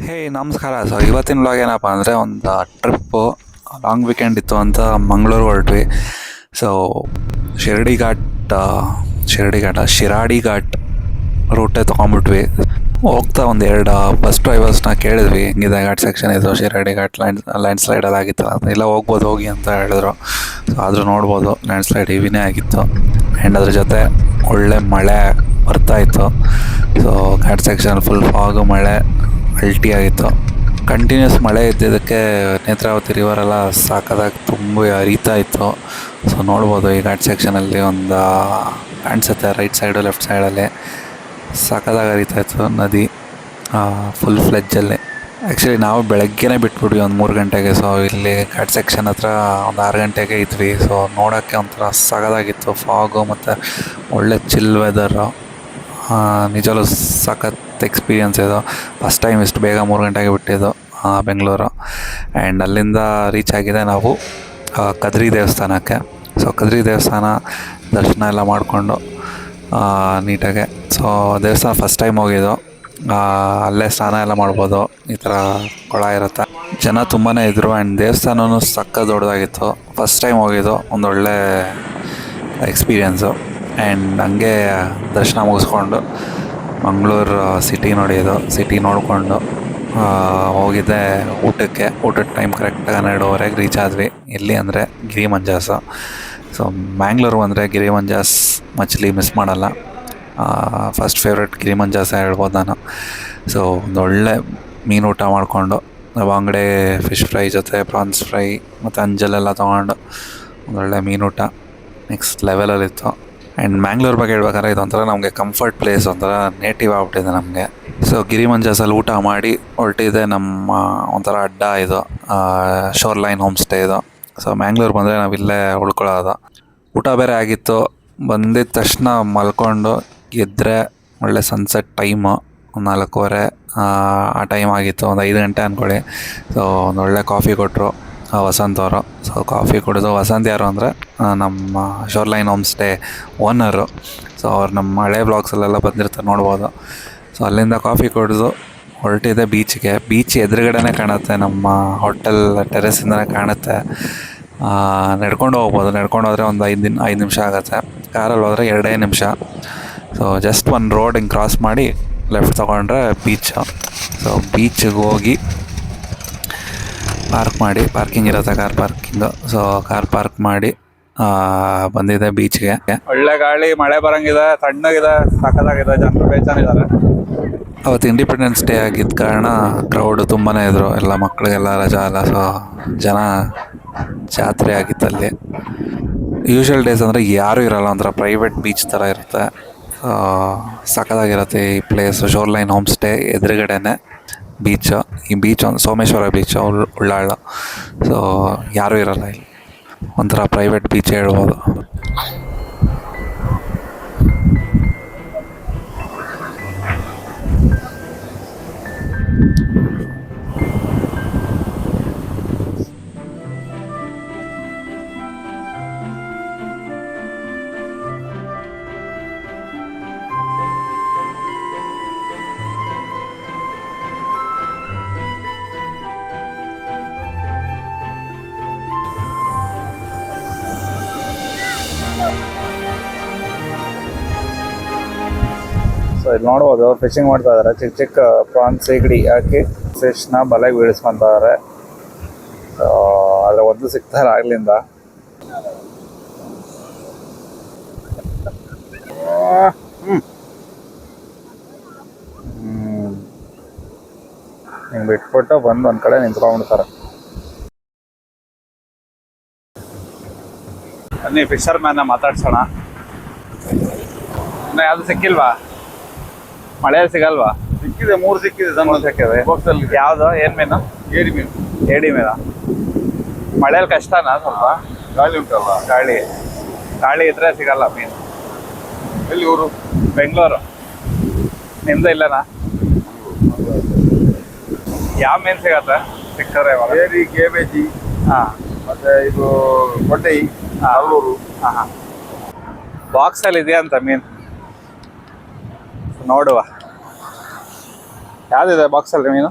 ಹೇ ನಮಸ್ಕಾರ. ಇವತ್ತಿನ ವ್ಲಾಗ್ ಏನಪ್ಪ ಅಂದರೆ ಒಂದು ಟ್ರಿಪ್ಪು ಲಾಂಗ್ ವೀಕೆಂಡ್ ಇತ್ತು ಅಂತ ಮಂಗಳೂರು ಹೊರಟ್ವಿ. ಸೊ ಶಿರಾಡಿ ಘಾಟ್ ರೂಟೇ ತೊಗೊಂಡ್ಬಿಟ್ವಿ. ಹೋಗ್ತಾ ಎರಡು ಬಸ್ ಡ್ರೈವರ್ಸ್ನ ಕೇಳಿದ್ವಿ, ಹಿಂಗಿದೆ ಘಾಟ್ ಸೆಕ್ಷನ್ ಇದು, ಶಿರಾಡಿ ಘಾಟ್ ಲ್ಯಾಂಡ್ ಸ್ಲೈಡಲ್ಲಿ ಆಗಿತ್ತು ಅಂತ. ಇಲ್ಲ ಹೋಗ್ಬೋದು ಹೋಗಿ ಅಂತ ಹೇಳಿದ್ರು. ಸೊ ಆದರೂ ನೋಡ್ಬೋದು ಲ್ಯಾಂಡ್ ಸ್ಲೈಡ್ ಹೆವಿನೇ ಆಗಿತ್ತು. ಆ್ಯಂಡ್ ಅದ್ರ ಜೊತೆ ಒಳ್ಳೆ ಮಳೆ ಬರ್ತಾಯಿತ್ತು. So ghat section full fog, ಮಳೆ ಅಲ್ಟಿ ಆಗಿತ್ತು. ಕಂಟಿನ್ಯೂಸ್ ಮಳೆ ಇದ್ದಿದ್ದಕ್ಕೆ ನೇತ್ರಾವತಿ ರಿವರೆಲ್ಲ ಸಾಕಾಗಿ ತುಂಬ ಹರಿತಾ ಇತ್ತು. ಸೊ ನೋಡ್ಬೋದು ಈ ಘಾಟ್ ಸೆಕ್ಷನಲ್ಲಿ ಒಂದು ಕಾಣಿಸುತ್ತೆ, ರೈಟ್ ಸೈಡು ಲೆಫ್ಟ್ ಸೈಡಲ್ಲಿ ಸಾಕಾಗಿ ಹರಿತಾ ಇತ್ತು ನದಿ ಫುಲ್ ಫ್ಲೆಜ್ಜಲ್ಲಿ. ಆ್ಯಕ್ಚುಲಿ ನಾವು ಬೆಳಗ್ಗೆನೇ ಬಿಟ್ಬಿಟ್ವಿ ಒಂದು 3 ಗಂಟೆಗೆ. ಸೊ ಇಲ್ಲಿ ಘಾಟ್ ಸೆಕ್ಷನ್ ಹತ್ರ ಒಂದು 6 ಗಂಟೆಗೆ ಇದ್ವಿ. ಸೊ ನೋಡೋಕ್ಕೆ ಒಂಥರ ಸಾಕಾಗಿತ್ತು, ಫಾಗು ಮತ್ತು ಒಳ್ಳೆ ಚಿಲ್ ವೆದರು. ನಿಜವೂ ಸಖತ್ ಎಕ್ಸ್ಪೀರಿಯನ್ಸ್ ಇದು. ಫಸ್ಟ್ ಟೈಮ್ ಇಷ್ಟು ಬೇಗ 3 ಗಂಟೆಗೆ ಬಿಟ್ಟಿದ್ದು ಬೆಂಗಳೂರು. ಆ್ಯಂಡ್ ಅಲ್ಲಿಂದ ರೀಚ್ ಆಗಿದೆ ನಾವು ಕದ್ರಿ ದೇವಸ್ಥಾನಕ್ಕೆ. ಸೊ ಕದ್ರಿ ದೇವಸ್ಥಾನ ದರ್ಶನ ಎಲ್ಲ ಮಾಡಿಕೊಂಡು ನೀಟಾಗೆ. ಸೊ ದೇವಸ್ಥಾನ ಫಸ್ಟ್ ಟೈಮ್ ಹೋಗಿದ್ದು. ಅಲ್ಲೇ ಸ್ನಾನ ಎಲ್ಲ ಮಾಡ್ಬೋದು, ಈ ಥರ ಕೊಳ ಇರುತ್ತೆ. ಜನ ತುಂಬಾ ಇದ್ದರು. ಆ್ಯಂಡ್ ದೇವಸ್ಥಾನವೂ ಸಕ್ಕ ದೊಡ್ಡದಾಗಿತ್ತು. ಫಸ್ಟ್ ಟೈಮ್ ಹೋಗಿದ್ದು, ಒಂದೊಳ್ಳೆ ಎಕ್ಸ್ಪೀರಿಯೆನ್ಸು. ಆ್ಯಂಡ್ ಹಂಗೆ ದರ್ಶನ ಮುಗಿಸ್ಕೊಂಡು ಮಂಗಳೂರು ಸಿಟಿ ನೋಡಿದ್ದು. ಸಿಟಿ ನೋಡಿಕೊಂಡು ಹೋಗಿದ್ದೆ ಊಟಕ್ಕೆ. ಊಟದ ಟೈಮ್ ಕರೆಕ್ಟಾಗಿ 12:30ಗೆ ರೀಚ್ ಆದ್ವಿ. ಎಲ್ಲಿ ಅಂದರೆ ಗಿರಿ ಮಂಜಾಸು. ಸೊ ಮ್ಯಾಂಗ್ಳೂರು ಅಂದರೆ ಗಿರಿ ಮಂಜಾಸ್ ಮಚ್ಲಿ ಮಿಸ್ ಮಾಡಲ್ಲ. ಫಸ್ಟ್ ಫೇವ್ರೆಟ್ ಗಿರಿ ಮಂಜಾಸ ಹೇಳ್ಬೋದು ನಾನು. ಸೊ ಒಂದೊಳ್ಳೆ ಮೀನು ಊಟ ಮಾಡಿಕೊಂಡು, ಬಂಗಡೆ ಫಿಶ್ ಫ್ರೈ ಜೊತೆ ಪ್ರಾನ್ಸ್ ಫ್ರೈ ಮತ್ತು ಅಂಜಲೆಲ್ಲ ತೊಗೊಂಡು ಒಂದೊಳ್ಳೆ ಮೀನೂಟ ನೆಕ್ಸ್ಟ್ ಲೆವೆಲಲ್ಲಿತ್ತು. ಆ್ಯಂಡ್ ಮ್ಯಾಂಗ್ಳೂರ್ ಬಗ್ಗೆ ಹೇಳ್ಬೇಕಾದ್ರೆ ಇದೊಂಥರ ನಮಗೆ ಕಂಫರ್ಟ್ ಪ್ಲೇಸ್, ಒಂಥರ ನೇಟಿವ್ ಆಗ್ಬಿಟ್ಟಿದೆ ನಮಗೆ. ಸೊ ಗಿರಿ ಮಂಜಾಸಲ್ಲಿ ಊಟ ಮಾಡಿ ಹೊರಟಿದೆ ನಮ್ಮ ಒಂಥರ ಅಡ್ಡ ಇದು, ಶೋರ್ ಲೈನ್ ಹೋಮ್ ಸ್ಟೇ ಇದು. ಸೊ ಮ್ಯಾಂಗ್ಳೂರ್ ಬಂದರೆ ನಾವಿಲ್ಲೇ ಉಳ್ಕೊಳ್ಳೋದು. ಊಟ ಬೇರೆ ಆಗಿತ್ತು. ಬಂದಿದ್ದ ತಕ್ಷಣ ಮಲ್ಕೊಂಡು ಎದ್ದರೆ ಒಳ್ಳೆ ಸನ್ಸೆಟ್ ಟೈಮು 4:15 ಆ ಟೈಮ್ ಆಗಿತ್ತು, ಒಂದು 5 ಗಂಟೆ ಅಂದ್ಕೊಳ್ಳಿ. ಸೊ ಒಂದೊಳ್ಳೆ ಕಾಫಿ ಕೊಟ್ಟರು ವಸಂತ್ ಅವರು. ಸೊ ಕಾಫಿ ಕುಡಿದು, ವಸಂತ್ ಯಾರು ಅಂದರೆ ನಮ್ಮ sure line home stay owner. So ಅವ್ರು ನಮ್ಮ ಹಳೆ ಬ್ಲಾಗ್ಸಲ್ಲೆಲ್ಲ ಬಂದಿರ್ತಾರೆ, ನೋಡ್ಬೋದು. ಸೊ ಅಲ್ಲಿಂದ ಕಾಫಿ ಕುಡಿದು ಹೊರಟಿದೆ ಬೀಚ್ಗೆ. ಬೀಚ್ ಎದುರುಗಡೆನೇ ಕಾಣುತ್ತೆ, ನಮ್ಮ ಹೋಟೆಲ್ ಟೆರೆಸ್ಸಿಂದನೇ ಕಾಣುತ್ತೆ. ನಡ್ಕೊಂಡು ಹೋಗ್ಬೋದು. ನಡ್ಕೊಂಡು ಹೋದರೆ ಒಂದು 5 ನಿಮಿಷ ಆಗುತ್ತೆ. ಕಾರಲ್ಲಿ ಹೋದರೆ 2 ನಿಮಿಷ. ಸೊ ಜಸ್ಟ್ ಒಂದು ರೋಡ್ ಹಿಂಗೆ ಕ್ರಾಸ್ ಮಾಡಿ ಲೆಫ್ಟ್ ತೊಗೊಂಡ್ರೆ ಬೀಚು. ಸೊ ಬೀಚಿಗೆ ಹೋಗಿ ಪಾರ್ಕ್ ಮಾಡಿ, ಪಾರ್ಕಿಂಗ್ ಇರುತ್ತೆ, car parking. So car park ಮಾಡಿ ಬಂದಿದೆ ಬೀಚ್ಗೆ. ಒಳ್ಳೆ ಗಾಳಿ, ಮಳೆ ಬರೋಂಗಿದೆ, ತಣ್ಣಗಿದೆ, ಸಖತ್ತಾಗಿದೆ. ಜನರು ಬೇಜಾನಿದ್ದಾರೆ. ಅವತ್ತು ಇಂಡಿಪೆಂಡೆನ್ಸ್ ಡೇ ಆಗಿದ್ದ ಕಾರಣ ಕ್ರೌಡು ತುಂಬಾ ಇದ್ದರು. ಎಲ್ಲ ಮಕ್ಕಳಿಗೆಲ್ಲ ರಜಾ ಅಲ್ಲ. ಸೊ ಜನ ಜಾತ್ರೆ ಆಗಿತ್ತಲ್ಲಿ. ಯೂಶ್ವಲ್ ಡೇಸ್ ಅಂದರೆ ಯಾರೂ ಇರೋಲ್ಲ, ಒಂಥರ ಪ್ರೈವೇಟ್ ಬೀಚ್ ಥರ ಇರುತ್ತೆ. ಸಖತ್ತಾಗಿರುತ್ತೆ ಈ place. Shore line home stay ಎದುರುಗಡೆನೆ ಬೀಚು. ಈ ಬೀಚ್ ಒಂದು ಸೋಮೇಶ್ವರ ಬೀಚು, ಉಳ್ಳಾಳ. ಸೊ ಯಾರೂ ಇರೋಲ್ಲ ಇಲ್ಲಿ, ಒಂಥರ ಪ್ರೈವೇಟ್ ಬೀಚ್ ಹೇಳ್ಬೋದು. ಸೊ ಇಲ್ಲಿ ನೋಡ್ಬೋದು ಫಿಶಿಂಗ್ ಮಾಡ್ತಾ ಇದ್ದಾರೆ. ಚಿಕ್ಕ ಚಿಕ್ಕ ಪ್ರಾನ್ಸ್ ಸಿಗಡಿ ಹಾಕಿ ಫಿಶ್ನ ಬಲೆಗೆ ಬೀಳಿಸ್ಕೊತಾ ಇದ್ದಾರೆ. ಆದರೆ ಒಂದು ಸಿಗ್ತಾರೆ ಆಗ್ಲಿಂದ. ಹಿಂಗೆ ಬಿಟ್ಬಿಟ್ಟು ಬಂದು ಒಂದು ಕಡೆ ನಿಂತ್ಕೊಂಡ್ಬಿಡ್ತಾರೆ. ಬನ್ನಿ ಫಿಶರ್ ಮ್ಯಾನ್ನ ಮಾತಾಡ್ಸೋಣ. ಇನ್ನು ಯಾವುದು ಸಿಕ್ಕಿಲ್ವಾ? ಮಳೆಯಲ್ಲಿ ಸಿಗಲ್ವಾ? ಸಿಕ್ಕಿದೆ, 3 ಸಿಕ್ಕಿದೆ. ಸಿಕ್ಕಿದೆ. ಯಾವುದು? ಏನು ಮೀನು? ಏಡಿ ಮೀನು. ಏಡಿ ಮೀನು. ಮಳೆಯಲ್ಲಿ ಕಷ್ಟನಾ ಸ್ವಲ್ಪ? ಗಾಳಿ ಉಂಟಲ್ಲ, ಗಾಳಿ ಇದ್ರೆ ಸಿಗಲ್ಲ ಮೀನು. ಎಲ್ಲಿ ಊರು? ಬೆಂಗಳೂರು. ನಿಮ್ದು ಇಲ್ಲನಾ? ಯಾವ ಮೀನು ಸಿಗತ್ತೆ ಸಿಗ್ತಾರೆ? ಏಡಿ, ಕೇಬೇಜಿ, ಹಾಂ, ಮತ್ತೆ ಇದು ಕೊಟ್ಟೈ, ಅಲ್ಲೂರು. ಹಾಂ. ಬಾಕ್ಸಲ್ಲಿ ಇದೆಯಾ ಅಂತ ಮೀನು ನೋಡುವ. ಯಾವುದಿದೆ ಬಾಕ್ಸಲ್ಲಿ ಮೀನು?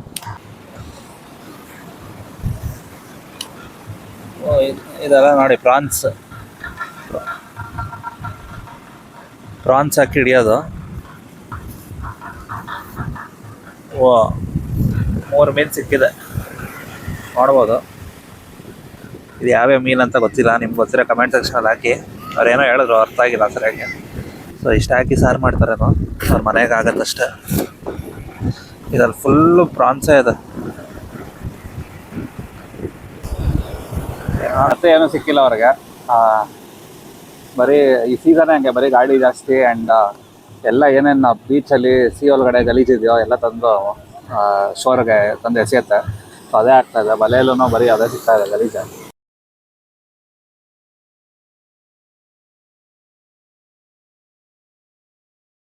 ಇದೆಲ್ಲ ನೋಡಿ ಪ್ರಾನ್ಸ್ ಹಾಕಿ ಹಿಡಿಯೋದು. ಓ 3 ಮೀನು ಸಿಕ್ಕಿದೆ ನೋಡ್ಬೋದು. ಇದು ಯಾವ್ಯಾವ ಮೀನು ಅಂತ ಗೊತ್ತಿಲ್ಲ, ನಿಮ್ಗೆ ಗೊತ್ತಿರೋ ಕಮೆಂಟ್ ಸೆಕ್ಷನಲ್ಲಿ ಹಾಕಿ. ಅವ್ರೇನೋ ಹೇಳಿದ್ರು, ಅರ್ಥ ಆಗಿಲ್ಲ ಸರಿಯಾಗಿ. ಸೊ ಇಷ್ಟು ಹಾಕಿ ಸಾರು ಮಾಡ್ತಾರೇನೋ, ಅವ್ರ ಮನೆಗೆ ಆಗತ್ತಷ್ಟೇ. ಇದ್ರಲ್ಲಿ ಫುಲ್ಲು ಪ್ರಾನ್ಸೇ ಇದೆ. ಮತ್ತೆ ಏನೂ ಸಿಕ್ಕಿಲ್ಲ ಅವ್ರಿಗೆ. ಬರೀ ಈ ಸೀಸನೇ ಹಂಗೆ, ಬರೀ ಗಾಡಿ ಜಾಸ್ತಿ. ಆ್ಯಂಡ್ ಎಲ್ಲ ಏನೇನು ಬೀಚಲ್ಲಿ ಒಳಗಡೆ ಗಲೀಜಿದೆಯೋ ಎಲ್ಲ ತಂದು ಶೋರ್ಗೆ ತಂದು ಎಸೆಯುತ್ತೆ. ಸೊ ಅದೇ ಆಗ್ತಾಯಿದೆ. ಬಲೆಯಲ್ಲೂ ಬರೀ ಅದೇ ಸಿಗ್ತಾಯಿದೆ ಗಲೀಜು.